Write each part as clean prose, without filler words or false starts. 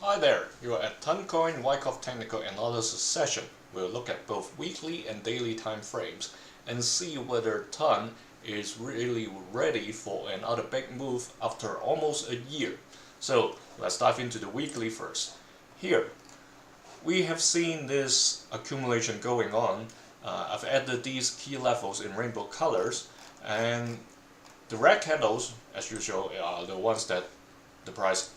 Hi there, you are at Toncoin Wyckoff Technical Analysis session. We'll look at both weekly and daily time frames and see whether Ton is really ready for another big move after almost a year. So let's dive into the weekly first. Here, we have seen this accumulation going on. I've added these key levels in rainbow colors, and the red candles, as usual, are the ones that the price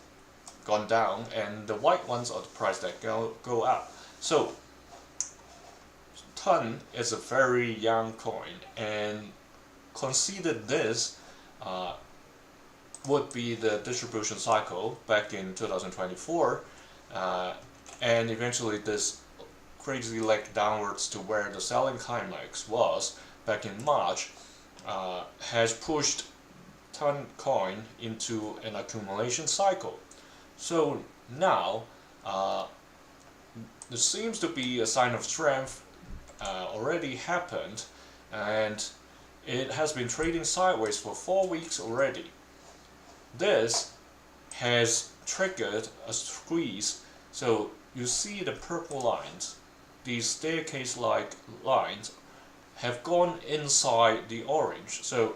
gone down, and the white ones are the price that go up. So Ton is a very young coin, and considered this would be the distribution cycle back in 2024, and eventually this crazy leg downwards to where the selling climax was back in March has pushed Ton coin into an accumulation cycle. So now there seems to be a sign of strength already happened, and it has been trading sideways for 4 weeks already. This has triggered a squeeze, so you see the purple lines, these staircase-like lines, have gone inside the orange. So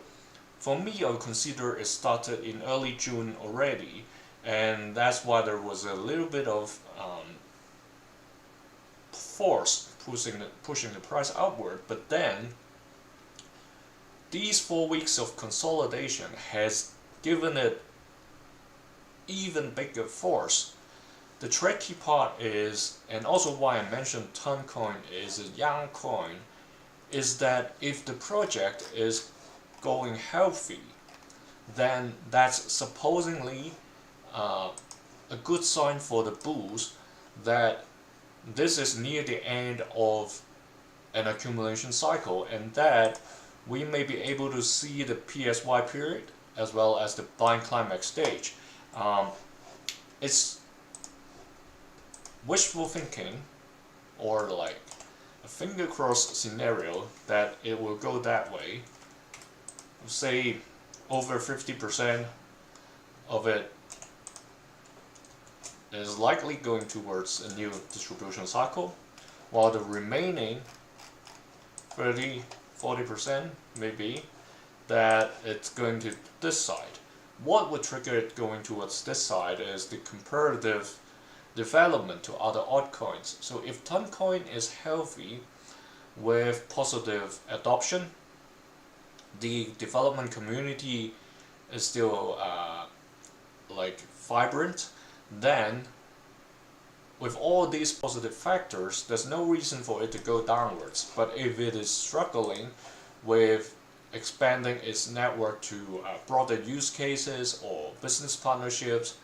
for me, I would consider it started in early June already, and that's why there was a little bit of force pushing the price upward. But then these 4 weeks of consolidation has given it even bigger force. The tricky part is, and also why I mentioned Ton coin is a young coin, is that if the project is going healthy, then that's supposedly a good sign for the bulls that this is near the end of an accumulation cycle, and that we may be able to see the PSY period as well as the blind climax stage. It's wishful thinking, or like a finger crossed scenario that it will go that way. Say over 50% of it is likely going towards a new distribution cycle, while the remaining 30-40% maybe that it's going to this side. What would trigger it going towards this side is the comparative development to other altcoins. So if Toncoin is healthy with positive adoption, the development community is still like vibrant, then with all these positive factors, there's no reason for it to go downwards. But if it is struggling with expanding its network to broader use cases or business partnerships,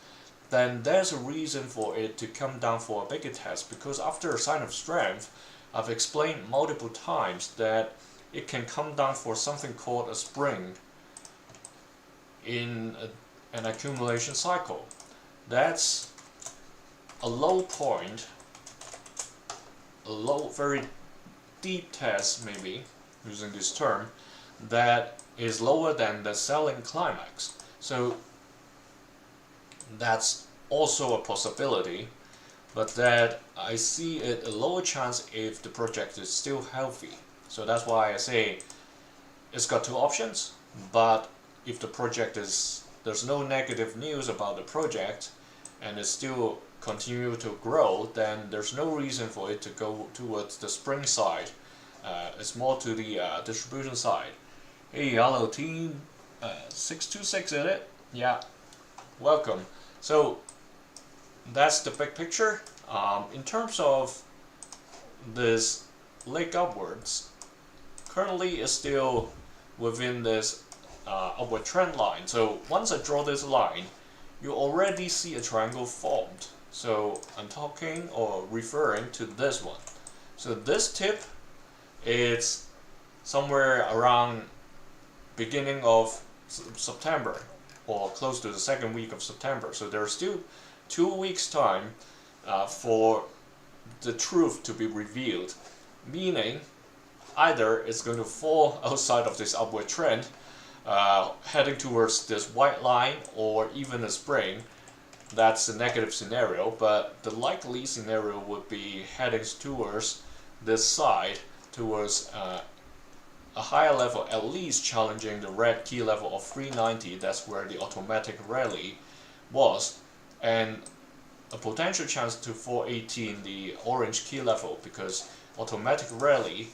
then there's a reason for it to come down for a bigger test, because after a sign of strength, I've explained multiple times that it can come down for something called a spring in an accumulation cycle. That's a low point, a low, very deep test, maybe using this term, that is lower than the selling climax. So that's also a possibility, but that I see it a lower chance if the project is still healthy. So that's why I say it's got two options, but if the project is, there's no negative news about the project and it still continue to grow, then there's no reason for it to go towards the spring side. It's more to the distribution side. Hey, hello team, 626 in it? Yeah, welcome. So that's the big picture. In terms of this leg upwards, currently is still within this upward trend line. So once I draw this line, you already see a triangle formed. So I'm talking or referring to this one. So this tip is somewhere around beginning of September or close to the second week of September. So there's still 2 weeks time for the truth to be revealed, meaning either it's going to fall outside of this upward trend, heading towards this white line, or even a spring, That's the negative scenario, but the likely scenario would be heading towards this side, towards a higher level, at least challenging the red key level of 390. That's where the automatic rally was, and a potential chance to 418, the orange key level, because automatic rally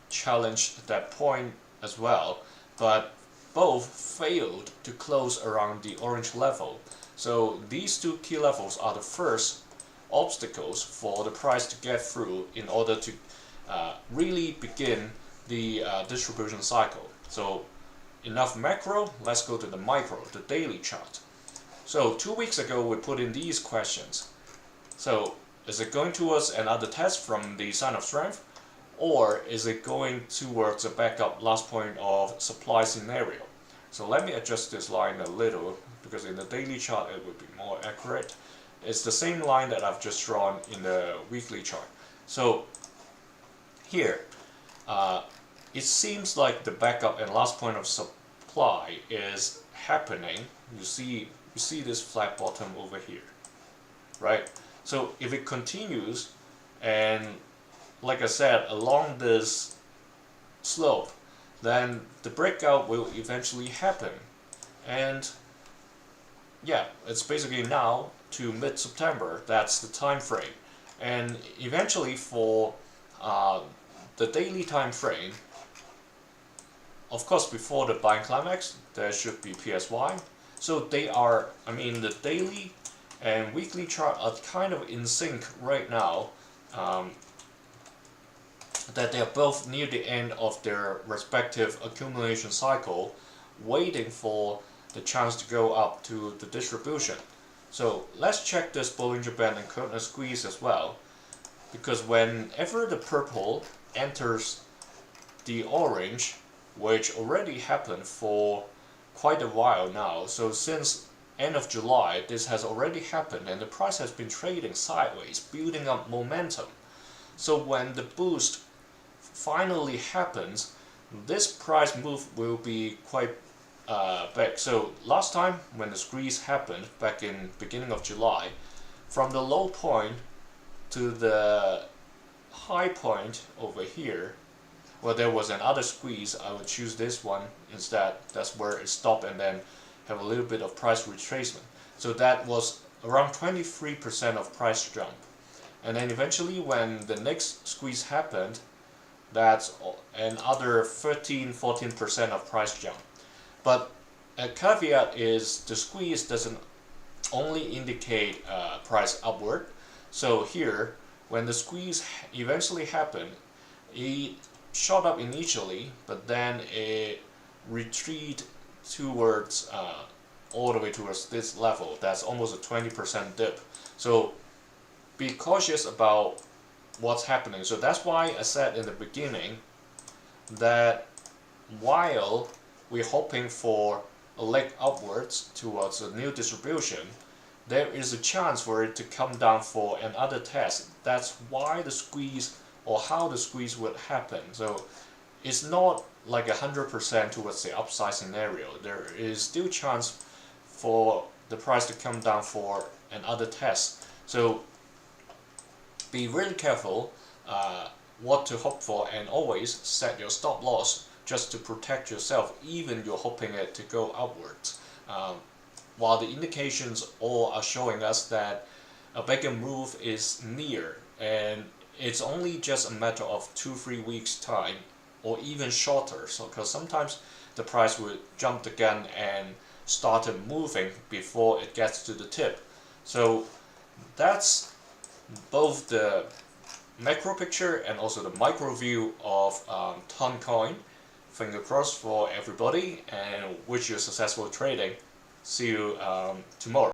challenged that point as well, but both failed to close around the orange level. So these two key levels are the first obstacles for the price to get through in order to really begin the distribution cycle. So enough macro, let's go to the micro, the daily chart. So 2 weeks ago we put in these questions. So is it going towards another test from the sign of strength, or is it going towards a backup last point of supply scenario? So let me adjust this line a little, because in the daily chart it would be more accurate. It's the same line that I've just drawn in the weekly chart. So here, it seems like the backup and last point of supply is happening. You see this flat bottom over here, right? So if it continues, and like I said, along this slope, then the breakout will eventually happen. And yeah, it's basically now to mid-September. That's the time frame. And eventually for the daily time frame, of course before the buying climax, there should be PSY. So they are, I mean, the daily and weekly chart are kind of in sync right now, that they are both near the end of their respective accumulation cycle, waiting for the chance to go up to the distribution. So let's check this Bollinger Band and Kirtner squeeze as well, because whenever the purple enters the orange, which already happened for quite a while now, so since end of July this has already happened, and the price has been trading sideways, building up momentum. So when the boost finally happens, this price move will be quite big. So last time when the squeeze happened back in beginning of July, from the low point to the high point over here, well, there was another squeeze. I would choose this one instead. That's where it stopped and then have a little bit of price retracement. So that was around 23% of price jump. And then eventually when the next squeeze happened, that's another 13-14% of price jump. But a caveat is the squeeze doesn't only indicate price upward. So here, when the squeeze eventually happened, it shot up initially, but then it retreated towards all the way towards this level. That's almost a 20% dip. So be cautious about what's happening. So that's why I said in the beginning that while we're hoping for a leg upwards towards a new distribution, there is a chance for it to come down for another test. That's why the squeeze, or how the squeeze would happen. So it's not like 100% towards the upside scenario. There is still chance for the price to come down for another test. So be really careful what to hope for, and always set your stop loss just to protect yourself, even you're hoping it to go upwards. While the indications all are showing us that a bigger move is near, and it's only just a matter of 2-3 weeks time, or even shorter. So because sometimes the price will jump again and started moving before it gets to the tip. So that's both the macro picture and also the micro view of Ton Coin. Finger crossed for everybody, and wish you successful trading. See you tomorrow.